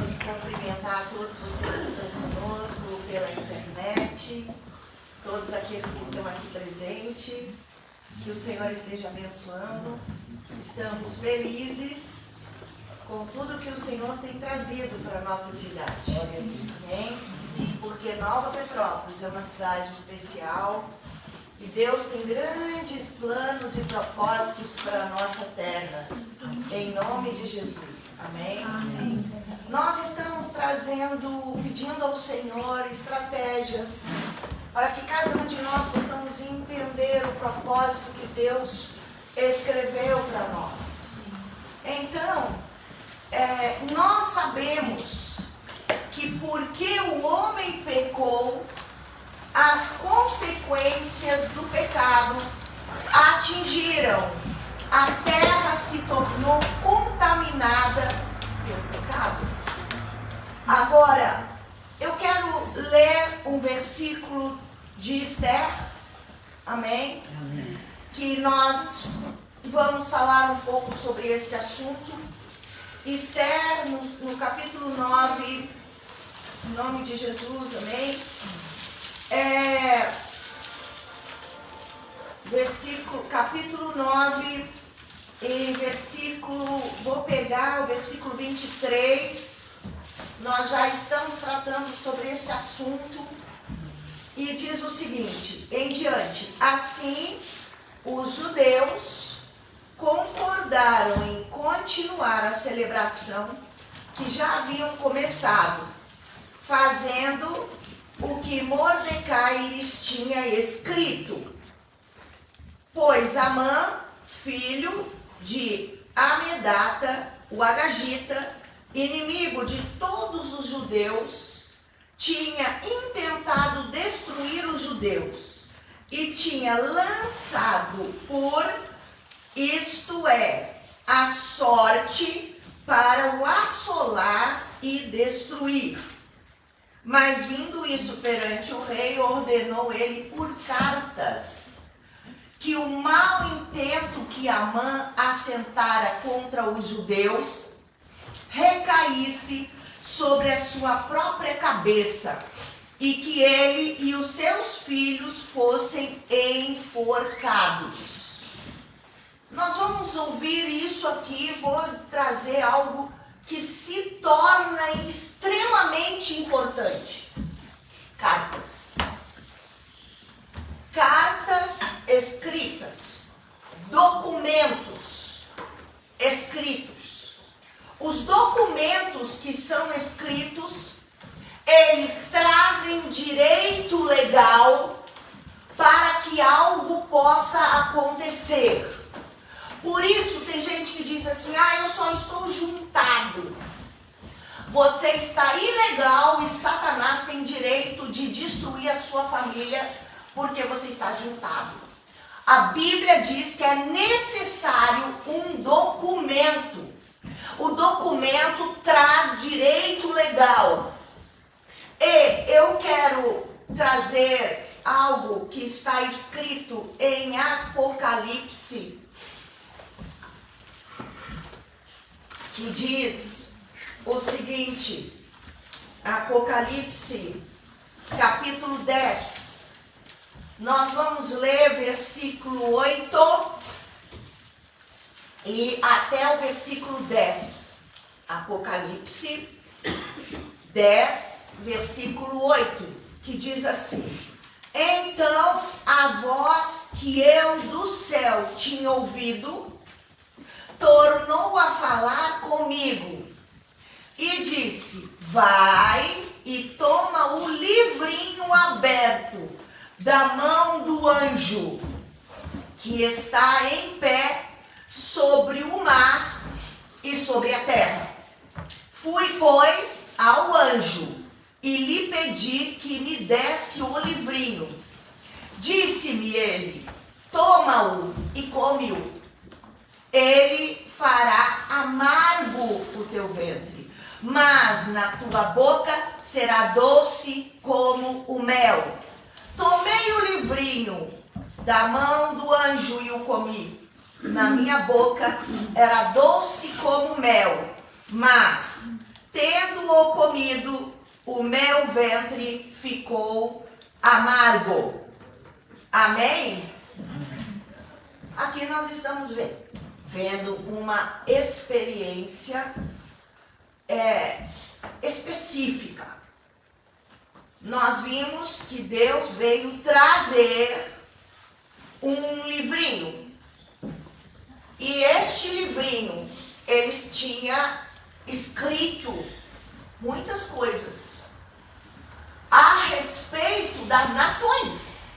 queremos cumprimentar todos vocês que estão conosco pela internet, todos aqueles que estão aqui presentes, que o Senhor esteja abençoando. Estamos felizes com tudo que o Senhor tem trazido para a nossa cidade. Amém? Porque Nova Petrópolis é uma cidade especial e Deus tem grandes planos e propósitos para a nossa terra. Em nome de Jesus. Amém? Amém. Nós estamos pedindo ao Senhor estratégias para que cada um de nós possamos entender o propósito que Deus escreveu para nós. Então, nós sabemos que porque o homem pecou, as consequências do pecado atingiram. A terra se tornou contaminada pelo pecado. Agora, eu quero ler um versículo de Esther, amém? Amém. Que nós vamos falar um pouco sobre este assunto. Esther, no capítulo 9, em nome de Jesus, amém? Capítulo 9, e vou pegar o versículo 23, nós já estamos tratando sobre este assunto, e diz o seguinte, em diante: assim, os judeus concordaram em continuar a celebração que já haviam começado, fazendo o que Mordecai lhes tinha escrito. Pois Amã, filho de Amedata, o Agagita, inimigo de todos os judeus, tinha intentado destruir os judeus e tinha lançado a sorte para o assolar e destruir. Mas vindo isso perante o rei, ordenou ele por cartas que o mau intento que Amã assentara contra os judeus recaísse sobre a sua própria cabeça, e que ele e os seus filhos fossem enforcados. Nós vamos ouvir isso aqui, vou trazer algo que se torna extremamente importante. Cartas. Cartas escritas. Documentos escritos. Os documentos que são escritos, eles trazem direito legal para que algo possa acontecer. Por isso tem gente que diz assim: eu só estou juntado. Você está ilegal e Satanás tem direito de destruir a sua família porque você está juntado. A Bíblia diz que é necessário um documento. O documento traz direito legal. E eu quero trazer algo que está escrito em Apocalipse, que diz o seguinte, Apocalipse, capítulo 10, nós vamos ler versículo 8 e até o versículo 10, Apocalipse 10, versículo 8, que diz assim: então a voz que eu do céu tinha ouvido tornou a falar comigo e disse: vai e toma o livrinho aberto da mão do anjo que está em pé sobre o mar e sobre a terra. Fui, pois, ao anjo e lhe pedi que me desse o livrinho. Disse-me ele: toma-o e come-o. Ele fará amargo o teu ventre, mas na tua boca será doce como o mel. Tomei o livrinho da mão do anjo e o comi. Na minha boca era doce como mel, mas, tendo for comido, o meu ventre ficou amargo. Amém? Aqui nós estamos vendo uma experiência específica. Nós vimos que Deus veio trazer um livrinho. E este livrinho, eles tinham escrito muitas coisas a respeito das nações.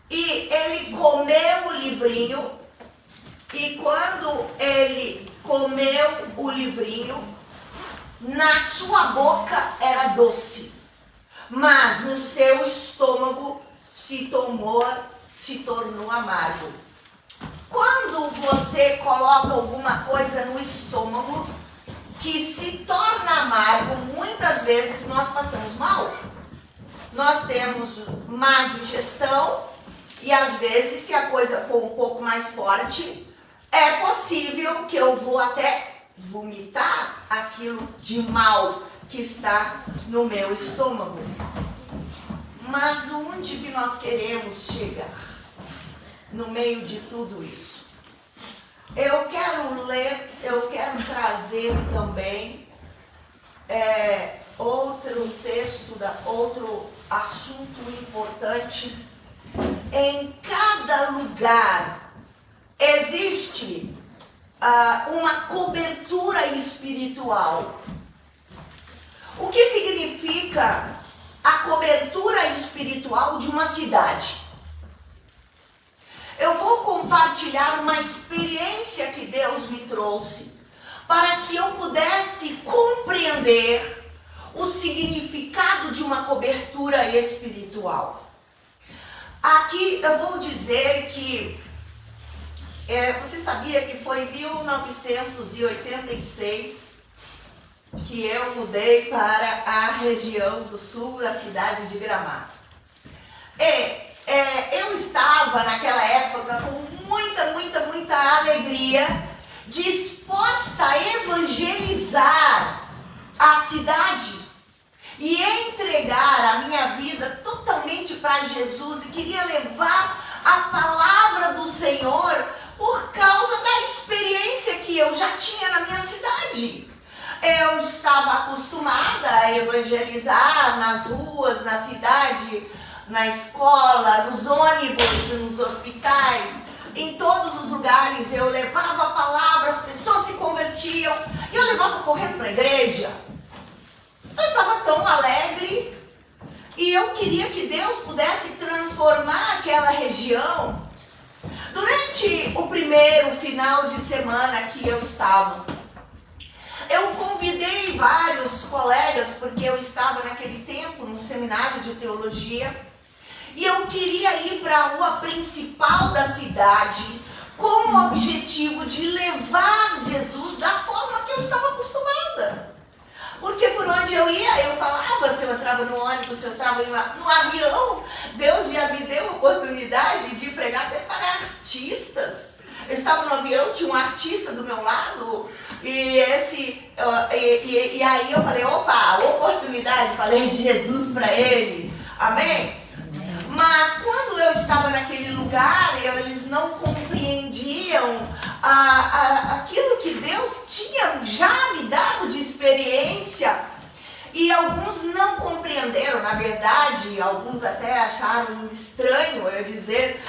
E ele comeu o livrinho, e quando ele comeu o livrinho, na sua boca era doce, mas no seu estômago se tornou amargo. Quando você coloca alguma coisa no estômago que se torna amargo, muitas vezes nós passamos mal. Nós temos má digestão e às vezes, se a coisa for um pouco mais forte, é possível que eu vou até vomitar aquilo de mal que está no meu estômago. Mas onde que nós queremos chegar no meio de tudo isso? Eu quero trazer também outro texto, outro assunto importante. Em cada lugar existe uma cobertura espiritual. O que significa a cobertura espiritual de uma cidade? Eu vou compartilhar uma experiência que Deus me trouxe para que eu pudesse compreender o significado de uma cobertura espiritual. Aqui eu vou dizer que você sabia que foi em 1986 que eu mudei para a região do sul da cidade de Gramado. Eu estava naquela época com muita alegria, disposta a evangelizar a cidade e entregar a minha vida totalmente para Jesus, e queria levar a palavra do Senhor por causa da experiência que eu já tinha na minha cidade. Eu estava acostumada a evangelizar nas ruas, na cidade, na escola, nos ônibus, nos hospitais, em todos os lugares. Eu levava a palavra, as pessoas se convertiam, e eu levava correndo para a igreja. Eu estava tão alegre, e eu queria que Deus pudesse transformar aquela região. Durante o primeiro final de semana que eu estava, eu convidei vários colegas, porque eu estava naquele tempo no seminário de teologia, e eu queria ir para a rua principal da cidade com o objetivo de levar Jesus da forma que eu estava acostumada. Porque por onde eu ia, eu falava, se eu entrava no ônibus, se eu entrava no avião, Deus já me deu a oportunidade de pregar até para artistas. Eu estava no avião, tinha um artista do meu lado, e aí eu falei, opa, oportunidade, falei de Jesus para ele, amém? Mas quando eu estava naquele lugar, eles não compreendiam aquilo que Deus tinha já me dado de experiência, e alguns não compreenderam. Na verdade, alguns até acharam estranho eu dizer,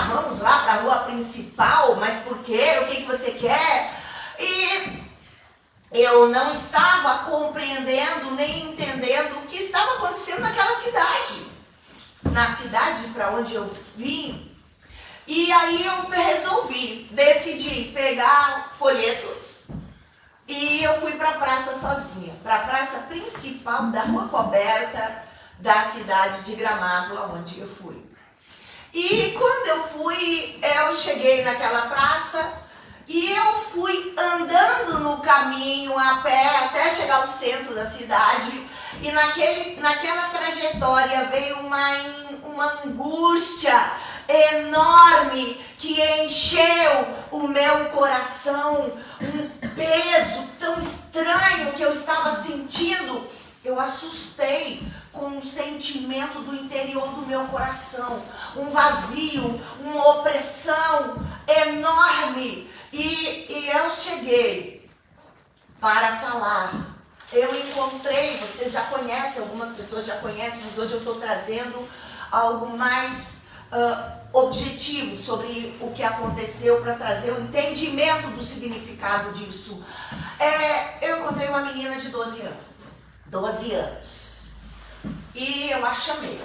vamos lá para a rua principal, mas por quê? O que você quer? E eu não estava compreendendo nem entendendo o que estava acontecendo naquela cidade, na cidade para onde eu vim. E aí eu decidi pegar folhetos, e eu fui para a praça sozinha, para a praça principal da Rua Coberta da cidade de Gramado, aonde eu fui. E quando eu cheguei naquela praça, e eu fui andando no caminho a pé até chegar ao centro da cidade, e naquela trajetória veio uma angústia enorme que encheu o meu coração, um peso tão estranho que eu estava sentindo, eu assustei com um sentimento do interior do meu coração, um vazio, uma opressão enorme. E eu cheguei para falar. Eu encontrei, vocês já conhecem, algumas pessoas já conhecem, mas hoje eu estou trazendo algo mais objetivo sobre o que aconteceu para trazer o entendimento do significado disso. Eu encontrei uma menina de 12 anos e eu a chamei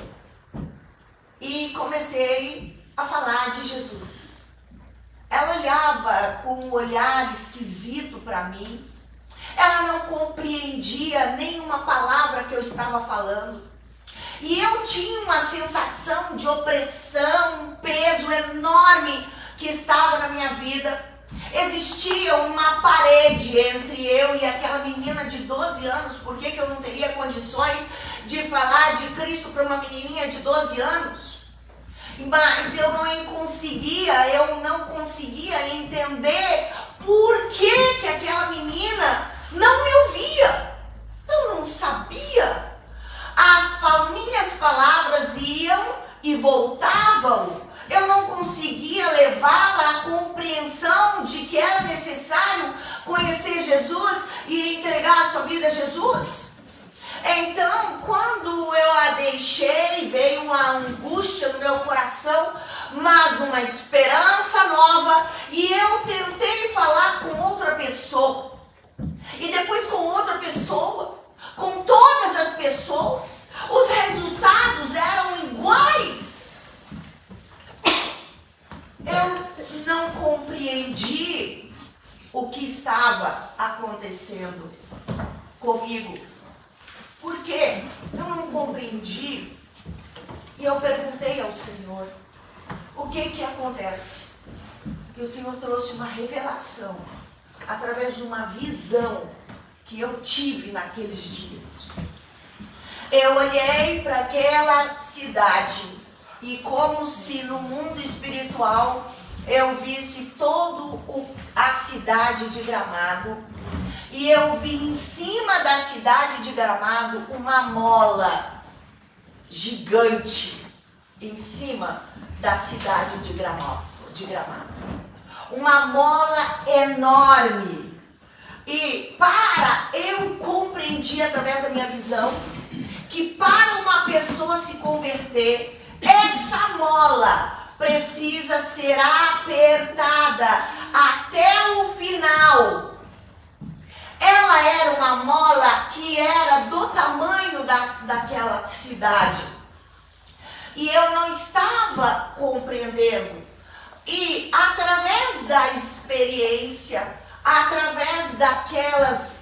e comecei a falar de Jesus. Ela olhava com um olhar esquisito para mim. Ela não compreendia nenhuma palavra que eu estava falando. E eu tinha uma sensação de opressão, um peso enorme que estava na minha vida. Existia uma parede entre eu e aquela menina de 12 anos. Por que eu não teria condições de falar de Cristo para uma menininha de 12 anos? Mas eu não conseguia entender por que aquela menina não me ouvia. Eu não sabia. As minhas palavras iam e voltavam. Eu não conseguia levá-la à compreensão de que era necessário conhecer Jesus e entregar a sua vida a Jesus. Então, quando eu a deixei, veio uma angústia no meu coração, mas uma esperança nova, e eu tentei falar com outra pessoa. E depois com outra pessoa, com todas as pessoas, os resultados eram iguais. Eu não compreendi o que estava acontecendo comigo. Por quê? Eu não compreendi. E eu perguntei ao Senhor, o que acontece? E o Senhor trouxe uma revelação através de uma visão que eu tive naqueles dias. Eu olhei para aquela cidade e como se no mundo espiritual eu visse toda a cidade de Gramado, e eu vi em cima da cidade de Gramado uma mola gigante em cima da cidade de Gramado. Uma mola enorme. E eu compreendi através da minha visão que para uma pessoa se converter, essa mola precisa ser apertada até o final. Ela era uma mola que era do tamanho daquela cidade. E eu não estava compreendendo. E através da experiência, através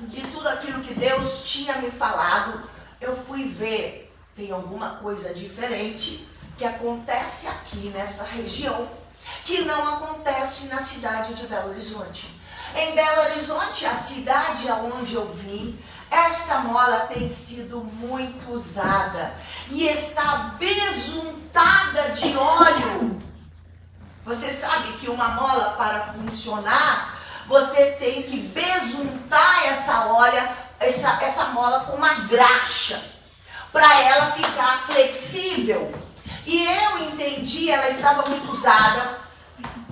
de tudo aquilo que Deus tinha me falado, eu fui ver, tem alguma coisa diferente que acontece aqui nessa região, que não acontece na cidade de Belo Horizonte. Em Belo Horizonte, a cidade aonde eu vim, esta mola tem sido muito usada e está besuntada de óleo. Você sabe que uma mola, para funcionar, você tem que besuntar essa mola com uma graxa, para ela ficar flexível. E eu entendi, ela estava muito usada,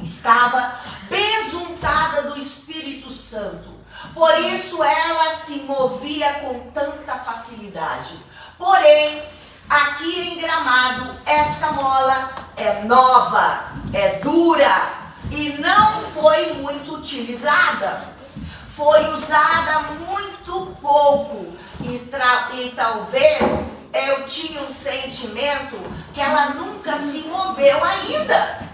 estava besuntada do Espírito Santo. Por isso ela se movia com tanta facilidade. Porém, aqui em Gramado, esta mola é nova, é dura e não foi muito utilizada. Foi usada muito pouco e talvez eu tinha um sentimento que ela nunca se moveu ainda.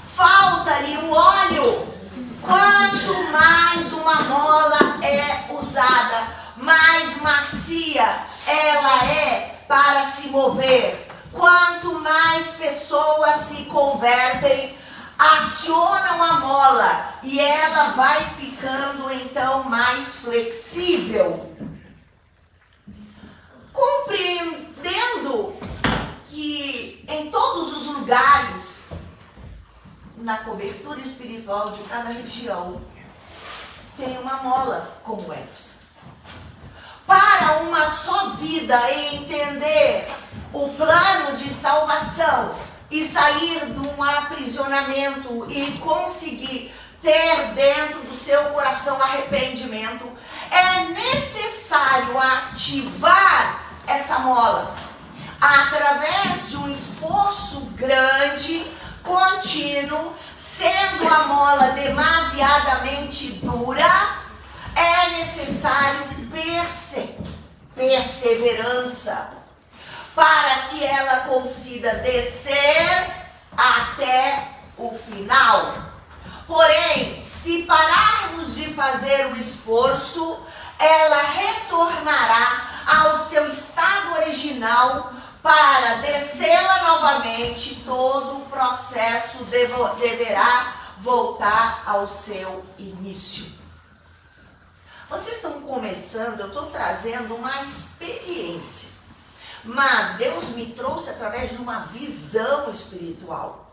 Falta-lhe o óleo. Quanto mais uma mola é usada, mais macia ela é para se mover. Quanto mais pessoas se convertem, acionam a mola e ela vai ficando então mais flexível. Compreendendo que em todos os lugares, na cobertura espiritual de cada região, tem uma mola como essa. uma só vida em entender o plano de salvação e sair de um aprisionamento e conseguir ter dentro do seu coração arrependimento, é necessário ativar essa mola através de um esforço grande, contínuo. Sendo a mola demasiadamente dura, é necessário perseverança para que ela consiga descer até o final. Porém, se pararmos de fazer o esforço, ela retornará ao seu estado original. Para descê-la novamente, todo o processo deverá voltar ao seu início. Vocês estão começando, eu estou trazendo uma experiência, mas Deus me trouxe através de uma visão espiritual.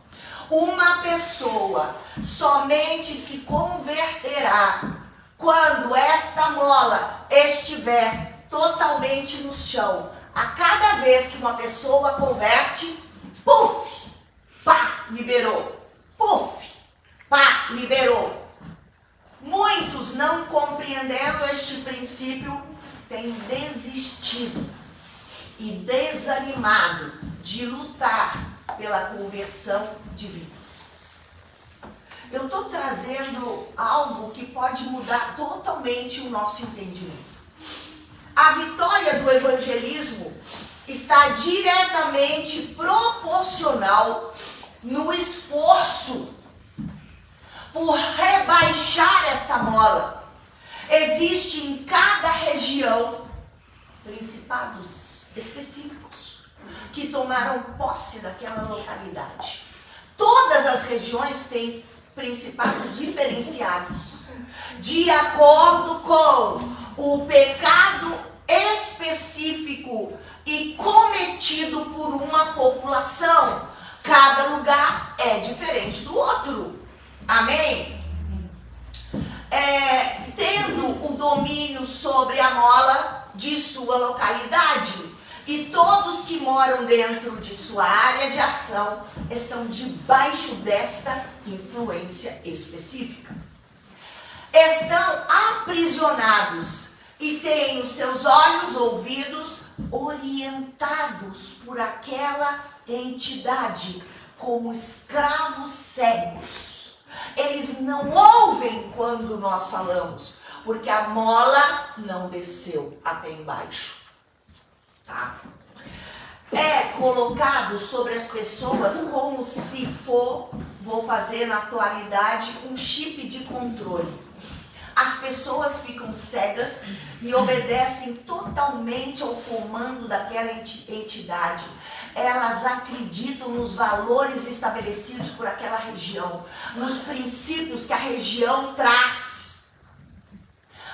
Uma pessoa somente se converterá quando esta mola estiver totalmente no chão. A cada vez que uma pessoa converte, puf, pá, liberou. Puf, pá, liberou. Muitos, não compreendendo este princípio, têm desistido e desanimado de lutar pela conversão de vidas. Eu estou trazendo algo que pode mudar totalmente o nosso entendimento. A vitória do evangelismo está diretamente proporcional no esforço por rebaixar esta mola. Existe em cada região principados específicos que tomaram posse daquela localidade. Todas as regiões têm principados diferenciados, de acordo com o pecado específico e cometido por uma população. Cada lugar é diferente do outro. Amém? Tendo o domínio sobre a mola de sua localidade, e todos que moram dentro de sua área de ação estão debaixo desta influência específica. Estão aprisionados e têm os seus olhos, ouvidos orientados por aquela entidade como escravos cegos. Eles não ouvem quando nós falamos, porque a mola não desceu até embaixo. Tá? É colocado sobre as pessoas como se vou fazer na atualidade, um chip de controle. As pessoas ficam cegas e obedecem totalmente ao comando daquela entidade. Elas acreditam nos valores estabelecidos por aquela região, nos princípios que a região traz.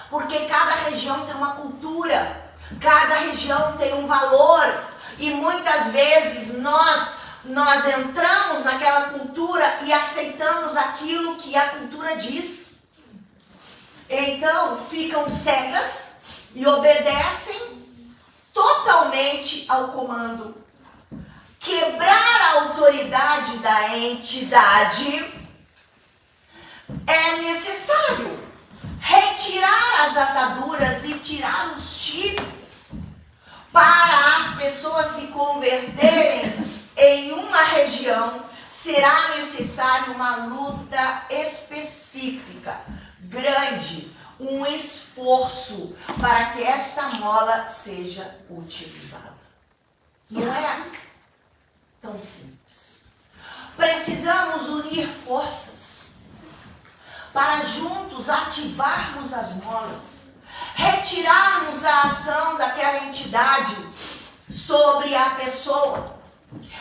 Porque cada região tem uma cultura, cada região tem um valor, e muitas vezes nós entramos naquela cultura e aceitamos aquilo que a cultura diz. Então ficam cegas e obedecem totalmente ao comando. Quebrar a autoridade da entidade é necessário. Retirar as ataduras e tirar os chifres para as pessoas se converterem em uma região, será necessário uma luta específica, grande, um esforço para que esta mola seja utilizada. Não é tão simples. Precisamos unir forças para juntos ativarmos as molas, retirarmos a ação daquela entidade sobre a pessoa.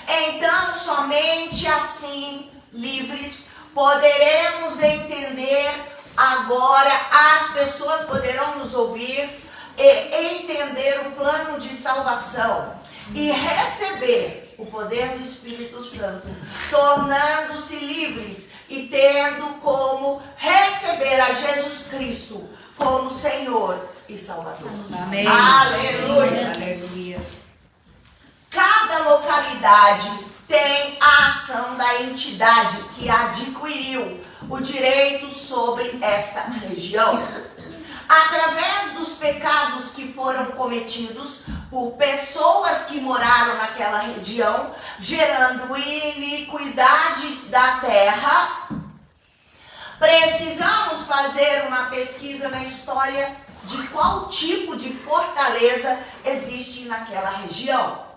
Então, somente assim, livres, poderemos entender. Agora as pessoas poderão nos ouvir e entender o plano de salvação e receber o poder do Espírito Santo, tornando-se livres e tendo como receber a Jesus Cristo como Senhor e Salvador. Amém. Aleluia. Aleluia. Cada localidade tem a ação da entidade que adquiriu o direito sobre esta região. Através dos pecados que foram cometidos por pessoas que moraram naquela região, gerando iniquidades da terra, precisamos fazer uma pesquisa na história de qual tipo de fortaleza existe naquela região.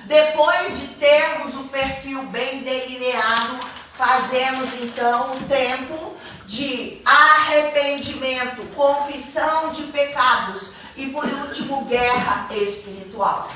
Depois de termos o perfil bem delineado, fazemos então um tempo de arrependimento, confissão de pecados e, por último, guerra espiritual.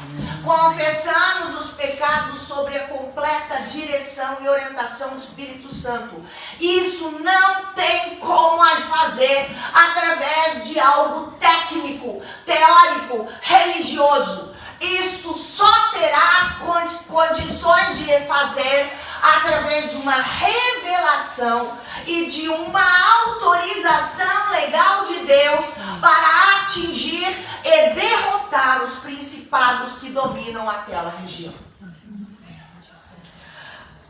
Confessamos os pecados sobre a completa direção e orientação do Espírito Santo. Isso não tem como fazer através de algo técnico, teórico, religioso. Isso só terá condições de fazer através de uma revelação e de uma autorização legal de Deus para atingir e derrotar os principados que dominam aquela região.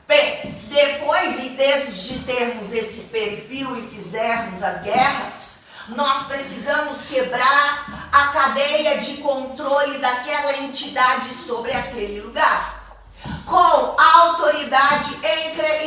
Bem, depois de termos esse perfil e fizermos as guerras, nós precisamos quebrar a cadeia de controle daquela entidade sobre aquele lugar. Com a autoridade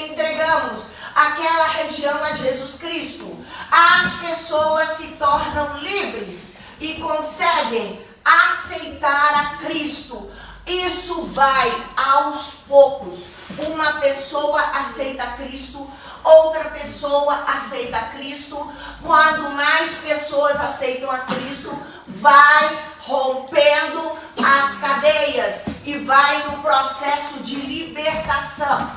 entregamos aquela região a Jesus Cristo. As pessoas se tornam livres e conseguem aceitar a Cristo. Isso vai aos poucos. Uma pessoa aceita Cristo, outra pessoa aceita Cristo. Quando mais pessoas aceitam a Cristo, vai rompendo as cadeias e vai no processo de libertação,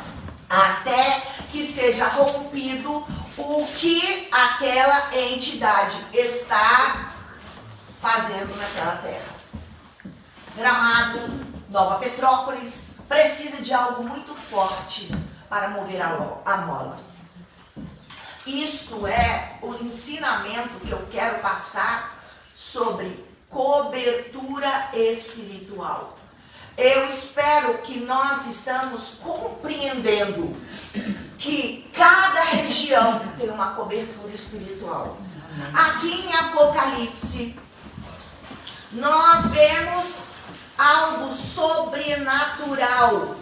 até que seja rompido o que aquela entidade está fazendo naquela terra. Gramado, Nova Petrópolis, precisa de algo muito forte para mover a mola. Isto é o ensinamento que eu quero passar sobre cobertura espiritual. Eu espero que nós estamos compreendendo que cada região tem uma cobertura espiritual. Aqui em Apocalipse, nós vemos algo sobrenatural.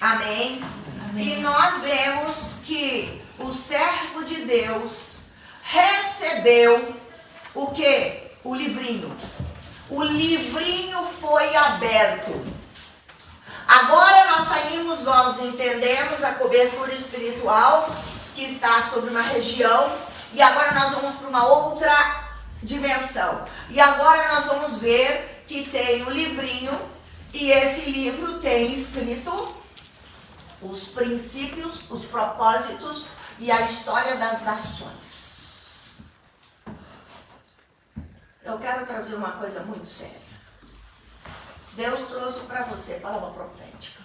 Amém? Amém. E nós vemos que o servo de Deus recebeu o quê? O livrinho. O livrinho foi aberto. Agora nós entendemos a cobertura espiritual que está sobre uma região, e agora nós vamos para uma outra dimensão. E agora nós vamos ver que tem o livrinho, e esse livro tem escrito os princípios, os propósitos e a história das nações. Eu quero trazer uma coisa muito séria. Deus trouxe para você palavra profética.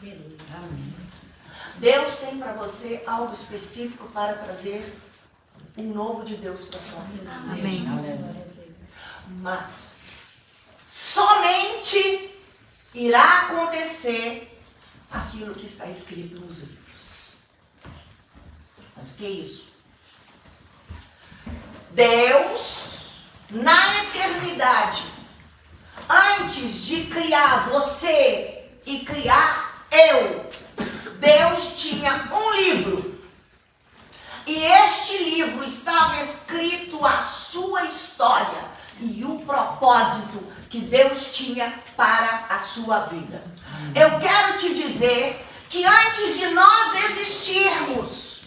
Deus tem para você algo específico para trazer um novo de Deus para sua vida. Amém. Mas somente irá acontecer aquilo que está escrito nos livros. Mas o que é isso? Deus, na eternidade, antes de criar você e criar eu, Deus tinha um livro. E este livro estava escrito a sua história e o propósito que Deus tinha para a sua vida. Eu quero te dizer que antes de nós existirmos,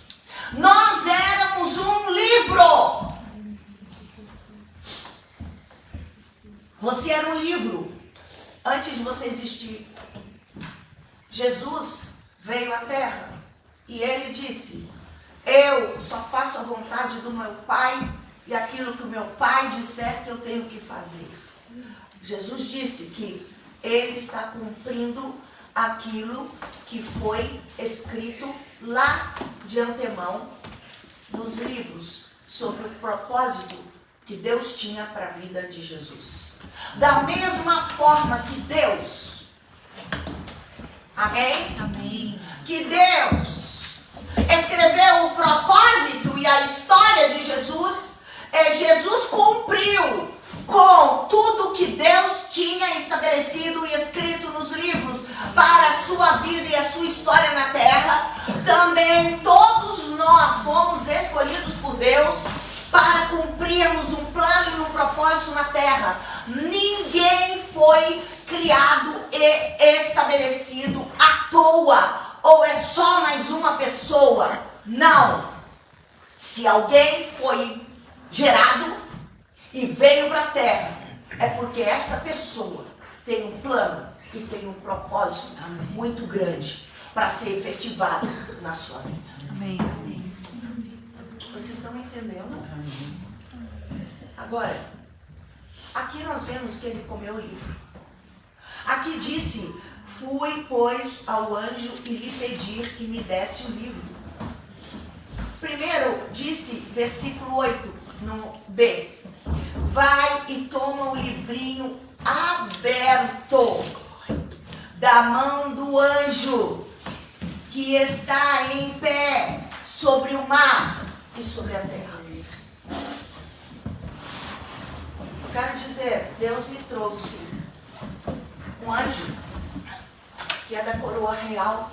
nós éramos um livro. Você era um livro antes de você existir. Jesus veio à terra e ele disse: eu só faço a vontade do meu Pai e aquilo que o meu Pai disser que eu tenho que fazer. Jesus disse que ele está cumprindo aquilo que foi escrito lá de antemão nos livros sobre o propósito que Deus tinha para a vida de Jesus. Da mesma forma que Deus, amém? Amém. Que Deus escreveu o propósito e a história de Jesus, Jesus cumpriu com tudo que Deus tinha estabelecido e escrito nos livros para a sua vida e a sua história na terra. Também todos nós fomos escolhidos por Deus para cumprirmos um plano e um propósito na terra. Ninguém foi criado e estabelecido à toa, ou é só mais uma pessoa. Não. Se alguém foi gerado e veio para a terra, é porque essa pessoa tem um plano e tem um propósito muito grande para ser efetivado na sua vida. Amém. Vocês estão entendendo? Agora, aqui nós vemos que ele comeu o livro. Aqui disse: fui, pois, ao anjo e lhe pedir que me desse o livro. Primeiro disse, versículo 8, no B: vai e toma o livrinho aberto da mão do anjo que está em pé sobre o mar e sobre a terra. Eu quero dizer, Deus me trouxe um anjo que é da coroa real.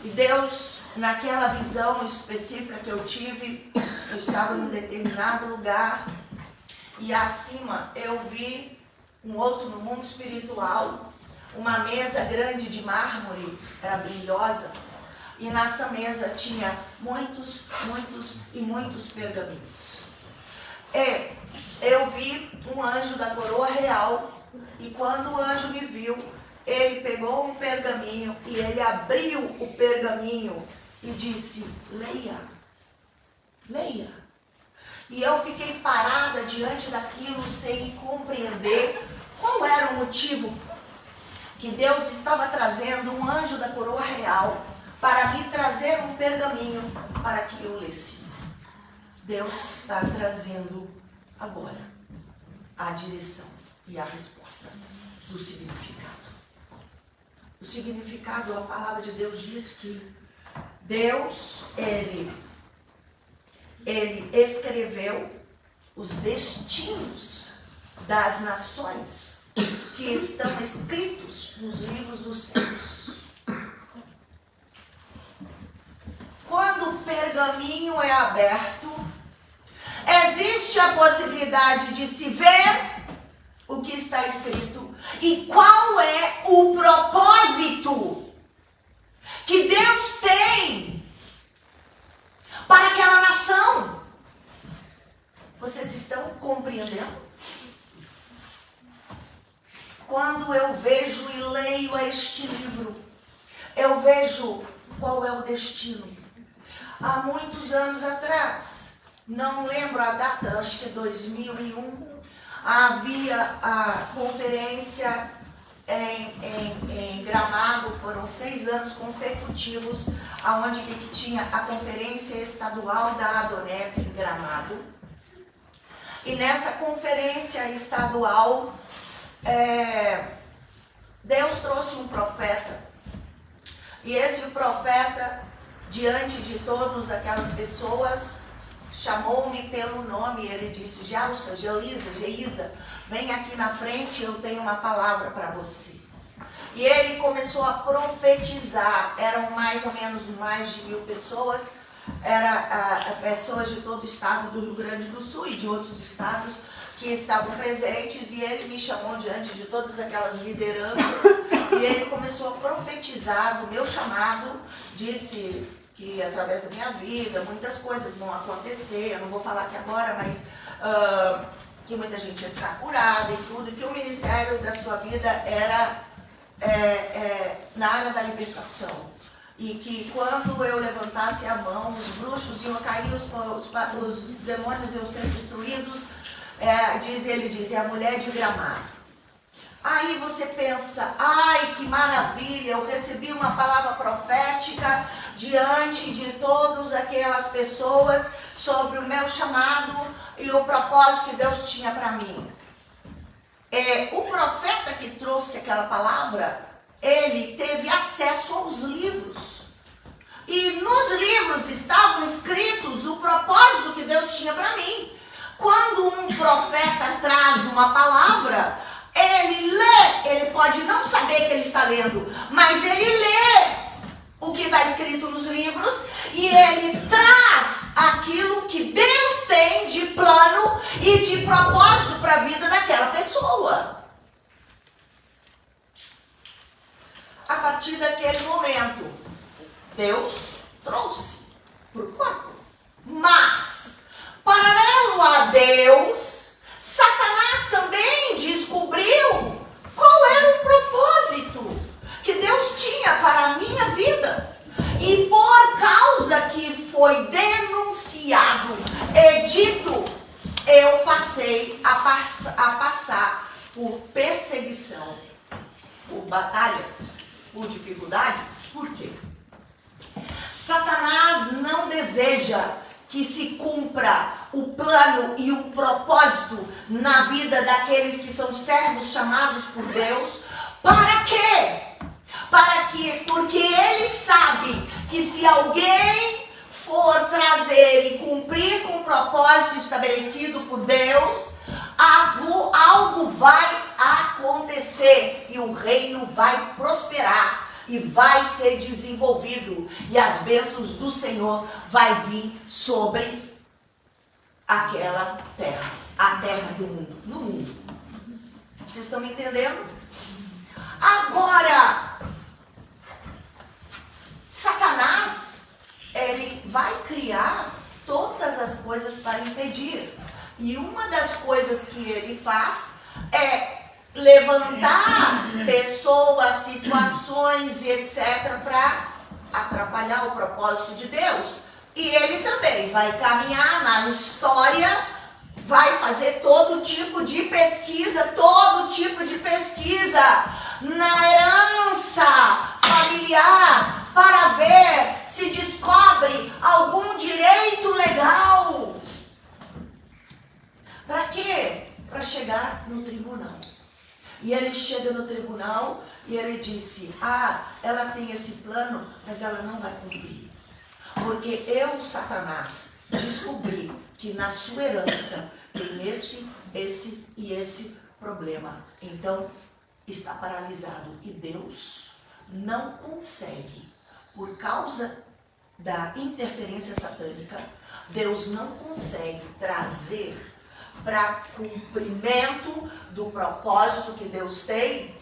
E Deus, naquela visão específica que eu tive, eu estava num determinado lugar e acima eu vi um outro no mundo espiritual, uma mesa grande de mármore, era brilhosa, e nessa mesa tinha muitos pergaminhos. Eu vi um anjo da coroa real, e quando o anjo me viu, ele pegou um pergaminho e ele abriu o pergaminho e disse: leia, leia. E eu fiquei parada diante daquilo sem compreender qual era o motivo que Deus estava trazendo um anjo da coroa real para me trazer um pergaminho para que eu lesse. Deus está trazendo agora a direção e a resposta do significado. O significado, a palavra de Deus diz que Deus, Ele escreveu os destinos das nações que estão escritos nos livros dos céus. Quando o pergaminho é aberto, existe a possibilidade de se ver o que está escrito e qual é o propósito que Deus tem para aquela nação. Vocês estão compreendendo? Quando eu vejo e leio este livro, eu vejo qual é o destino. Há muitos anos atrás, não lembro a data, acho que 2001, havia a conferência em Gramado. Foram 6 anos consecutivos, onde que tinha a conferência estadual da ADONEP em Gramado. E nessa conferência estadual, Deus trouxe um profeta. E esse profeta, diante de todas aquelas pessoas, chamou-me pelo nome. Ele disse: Gelsa, Geisa, vem aqui na frente, eu tenho uma palavra para você. E ele começou a profetizar. Eram mais ou menos mais de 1000 pessoas. Pessoas de todo o estado do Rio Grande do Sul e de outros estados que estavam presentes. E ele me chamou diante de todas aquelas lideranças. E ele começou a profetizar do meu chamado. Disse que através da minha vida muitas coisas vão acontecer. Eu não vou falar aqui agora, mas que muita gente ia ficar curada e tudo. E que o ministério da sua vida era na área da libertação. E que quando eu levantasse a mão, os bruxos iam cair, os demônios iam ser destruídos. Ele diz, é a mulher de Gramado. Aí você pensa: ai, que maravilha, eu recebi uma palavra profética diante de todas aquelas pessoas sobre o meu chamado e o propósito que Deus tinha para mim. O profeta que trouxe aquela palavra, ele teve acesso aos livros. E nos livros estavam escritos o propósito que Deus tinha para mim. Quando um profeta traz uma palavra, ele lê, ele pode não saber que ele está lendo, mas ele lê o que está escrito nos livros e ele traz aquilo que Deus tem de plano e de propósito para a vida daquela pessoa. A partir daquele momento, Deus trouxe para o corpo. Mas, paralelo a Deus, Satanás também descobriu qual era o propósito que Deus tinha para a minha vida. E por causa que foi denunciado e dito, eu passei a passar por perseguição, por batalhas, por dificuldades. Por quê? Satanás não deseja que se cumpra o plano e o propósito na vida daqueles que são servos chamados por Deus. Para quê? Porque ele sabe que se alguém for trazer e cumprir com o propósito estabelecido por Deus, algo vai acontecer e o reino vai prosperar e vai ser desenvolvido e as bênçãos do Senhor vai vir sobre aquela terra, a terra do mundo, no mundo. Vocês estão me entendendo? Agora, Satanás, ele vai criar todas as coisas para impedir. E uma das coisas que ele faz é levantar pessoas, situações e etc. para atrapalhar o propósito de Deus. E ele também vai caminhar na história, vai fazer todo tipo de pesquisa na herança familiar para ver se descobre algum direito legal. Para quê? Para chegar no tribunal. E ele chega no tribunal e ele disse, ela tem esse plano, mas ela não vai cumprir. Porque eu, Satanás, descobri que na sua herança tem esse e esse problema. Então, está paralisado. E Deus não consegue, por causa da interferência satânica, Deus não consegue trazer para cumprimento do propósito que Deus tem,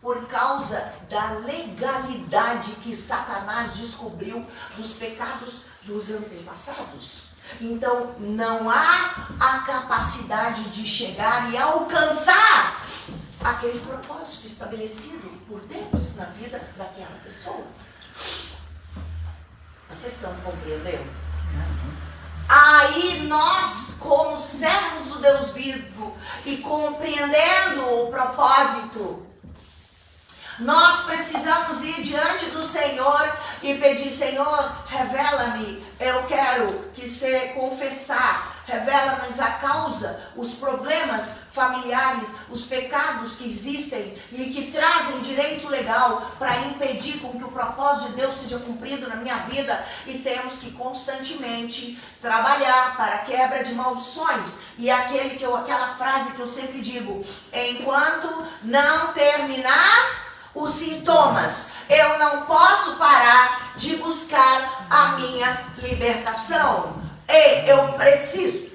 por causa da legalidade que Satanás descobriu dos pecados dos antepassados. Então, não há a capacidade de chegar e alcançar aquele propósito estabelecido por Deus na vida daquela pessoa. Vocês estão compreendendo? Aí nós, como servos do Deus vivo e compreendendo o propósito, nós precisamos ir diante do Senhor e pedir, Senhor, revela-me, eu quero que você confessar, revela-nos a causa, os problemas familiares, os pecados que existem e que trazem direito legal para impedir com que o propósito de Deus seja cumprido na minha vida, e temos que constantemente trabalhar para a quebra de maldições. E aquela frase que eu sempre digo, enquanto não terminar os sintomas, eu não posso parar de buscar a minha libertação. E eu preciso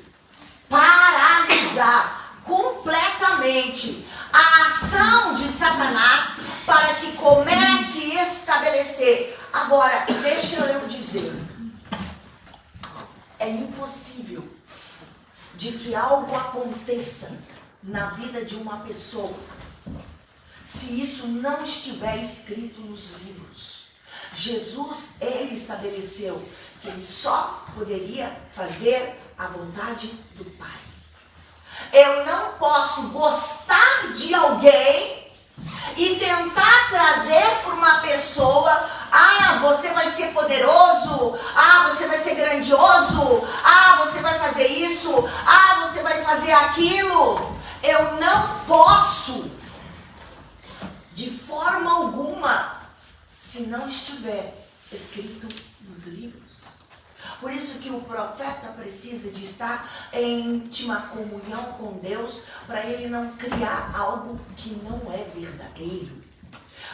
paralisar completamente a ação de Satanás para que comece a estabelecer. Agora, deixa eu dizer, é impossível de que algo aconteça na vida de uma pessoa se isso não estiver escrito nos livros. Jesus, ele estabeleceu que ele só poderia fazer a vontade do Pai. Eu não posso gostar de alguém e tentar trazer para uma pessoa, você vai ser poderoso, você vai ser grandioso, você vai fazer isso, você vai fazer aquilo. Eu não posso, de forma alguma, se não estiver escrito nos livros. Por isso que o profeta precisa de estar em íntima comunhão com Deus, para ele não criar algo que não é verdadeiro.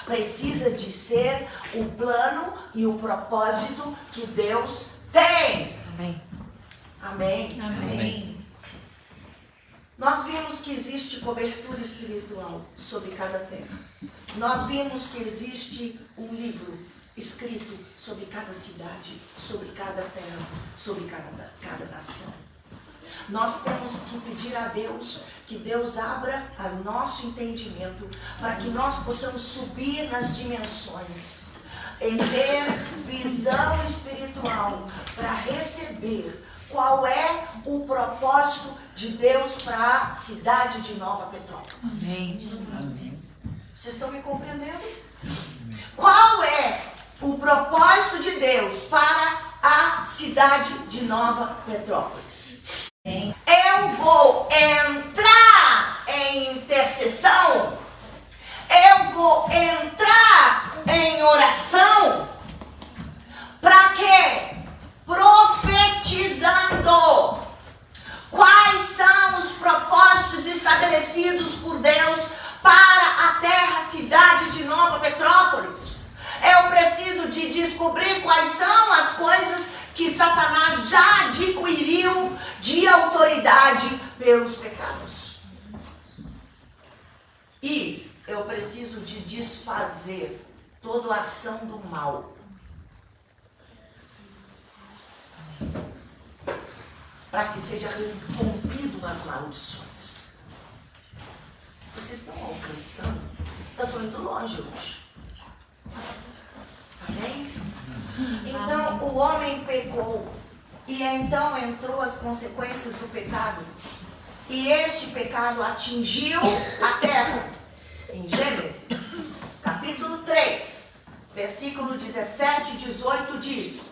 Precisa de ser o plano e o propósito que Deus tem. Amém. Amém. Amém. Nós vimos que existe cobertura espiritual sobre cada terra. Nós vimos que existe um livro escrito sobre cada cidade, sobre cada terra, sobre cada nação. Nós temos que pedir a Deus que Deus abra o nosso entendimento para que nós possamos subir nas dimensões, em ter visão espiritual para receber qual é o propósito de Deus para a cidade de Nova Petrópolis. Amém. Vocês estão me compreendendo? Qual é o propósito de Deus para a cidade de Nova Petrópolis? Eu vou entrar em intercessão. Eu vou entrar em oração. Para quê? Profetizando. Quais são os propósitos estabelecidos por Deus para a terra, cidade de Nova Petrópolis? Eu preciso de descobrir quais são as coisas que Satanás já adquiriu de autoridade pelos pecados. E eu preciso de desfazer toda a ação do mal. Para que seja rompido as maldições. Vocês estão alcançando? Eu estou indo longe hoje. Amém? Então o homem pecou. E então entrou as consequências do pecado. E este pecado atingiu a terra. Em Gênesis, capítulo 3, versículo 17 e 18 diz.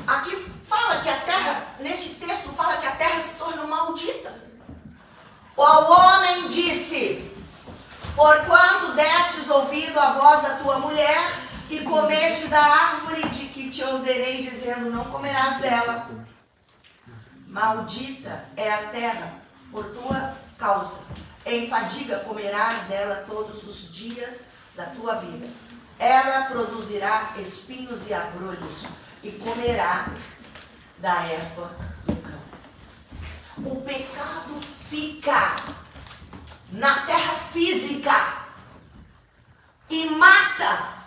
Aqui fala que a terra, neste texto fala que a terra se tornou maldita. O homem disse: porquanto destes ouvido a voz da tua mulher e comeste da árvore de que te ordenei, dizendo, não comerás dela. Maldita é a terra por tua causa. Em fadiga comerás dela todos os dias da tua vida. Ela produzirá espinhos e abrolhos, e comerá da erva do campo. O pecado fica na terra física e mata.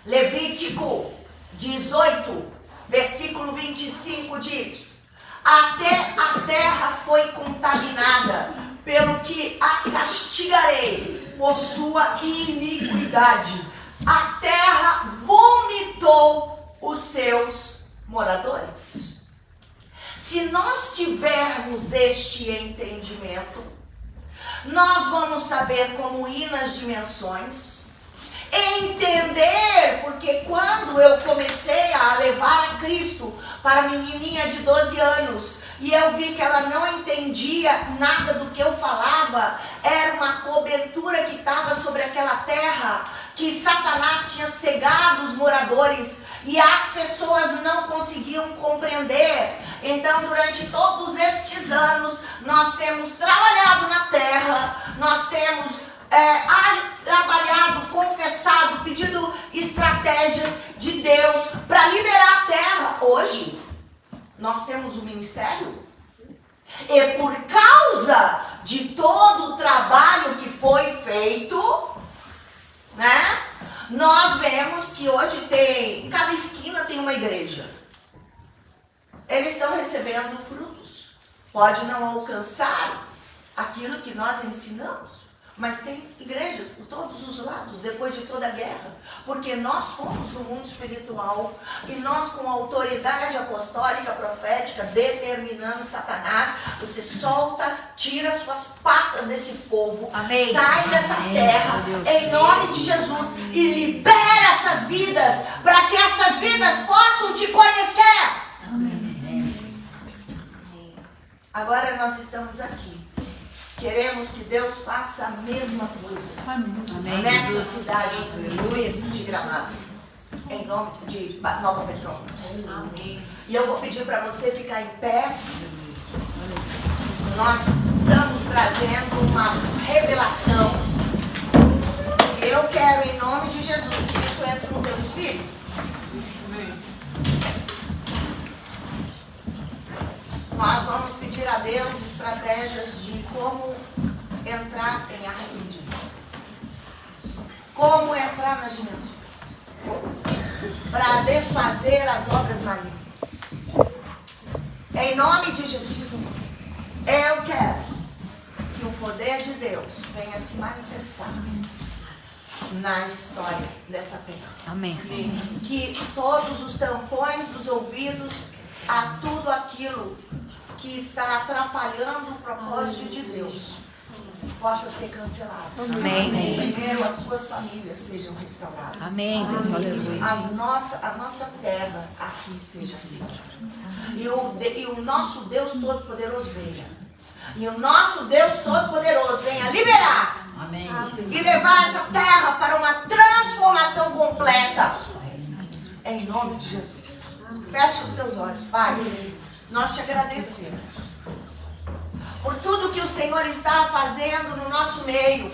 Levítico 18, versículo 25 diz: até a terra foi contaminada, pelo que a castigarei por sua iniquidade. A terra vomitou os seus moradores. Se nós tivermos este entendimento, nós vamos saber como ir nas dimensões, entender, porque quando eu comecei a levar a Cristo para a menininha de 12 anos, e eu vi que ela não entendia nada do que eu falava, era uma cobertura que estava sobre aquela terra, que Satanás tinha cegado os moradores, e as pessoas não conseguiam compreender. Então, durante todos estes anos, nós temos trabalhado na terra, nós temos trabalhado, confessado, pedido estratégias de Deus para liberar a terra. Hoje, nós temos um ministério. E por causa de todo o trabalho que foi feito, né? Nós vemos que hoje em cada esquina tem uma igreja. Eles estão recebendo frutos. Pode não alcançar aquilo que nós ensinamos, mas tem igrejas por todos os lados, depois de toda a guerra. Porque nós fomos no mundo espiritual e nós, com a autoridade apostólica, profética, determinando Satanás, você solta, tira suas patas desse povo. Amém. Sai dessa Amém. terra, em nome de Jesus, e libera essas vidas, para que essas vidas possam te conhecer. Amém. Agora nós estamos aqui. Queremos que Deus faça a mesma coisa. Amém. Nessa cidade de Gramado. Em nome de Nova Petrópolis. Amém. E eu vou pedir para você ficar em pé. Nós estamos trazendo uma revelação. Eu quero, em nome de Jesus, que isso entre no teu espírito. Nós vamos pedir a Deus estratégias de como entrar em arrependimento. Como entrar nas dimensões. Para desfazer as obras malignas. Em nome de Jesus, eu quero que o poder de Deus venha se manifestar na história dessa terra. Amém, Senhor. Que todos os tampões dos ouvidos a tudo aquilo que está atrapalhando o propósito de Deus possa ser cancelado. Amém. Primeiro, as suas famílias sejam restauradas. Amém, Deus. Aleluia. A nossa terra aqui seja restaurada. E o nosso Deus Todo-Poderoso venha. E o nosso Deus Todo-Poderoso venha liberar. Amém. E levar essa terra para uma transformação completa. Em nome de Jesus. Feche os teus olhos, Pai. Nós te agradecemos por tudo que o Senhor está fazendo no nosso meio.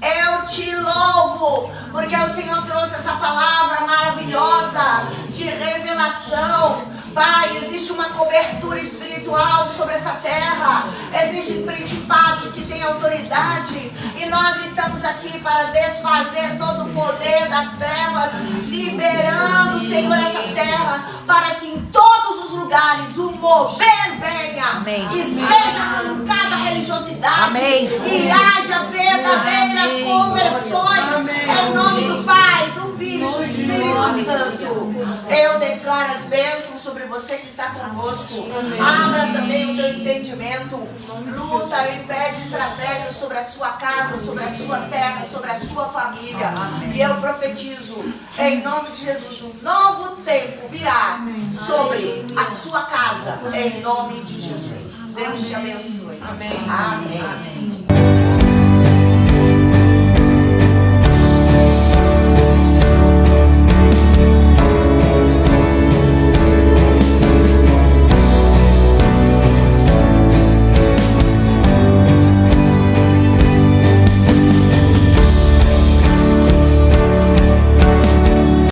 Eu te louvo, porque o Senhor trouxe essa palavra maravilhosa de revelação. Pai, existe uma cobertura espiritual sobre essa terra. Existem principados que têm autoridade. E nós estamos aqui para desfazer todo o poder das trevas, liberando, Senhor, essa terra, para que em todos os lugares o mover venha. Amém. E seja arrancada a religiosidade. Amém. E haja verdadeiras conversões. Em nome do Pai, do Filho e do Espírito Santo. Eu declaro as bênçãos sobre você que está conosco. Abra também o teu entendimento. Luta e pede estratégias sobre a sua casa, sobre a sua terra, sobre a sua família. E eu profetizo, em nome de Jesus, um novo tempo virá sobre a sua casa, em nome de Jesus. Deus te abençoe. Amém. Amém. Amém.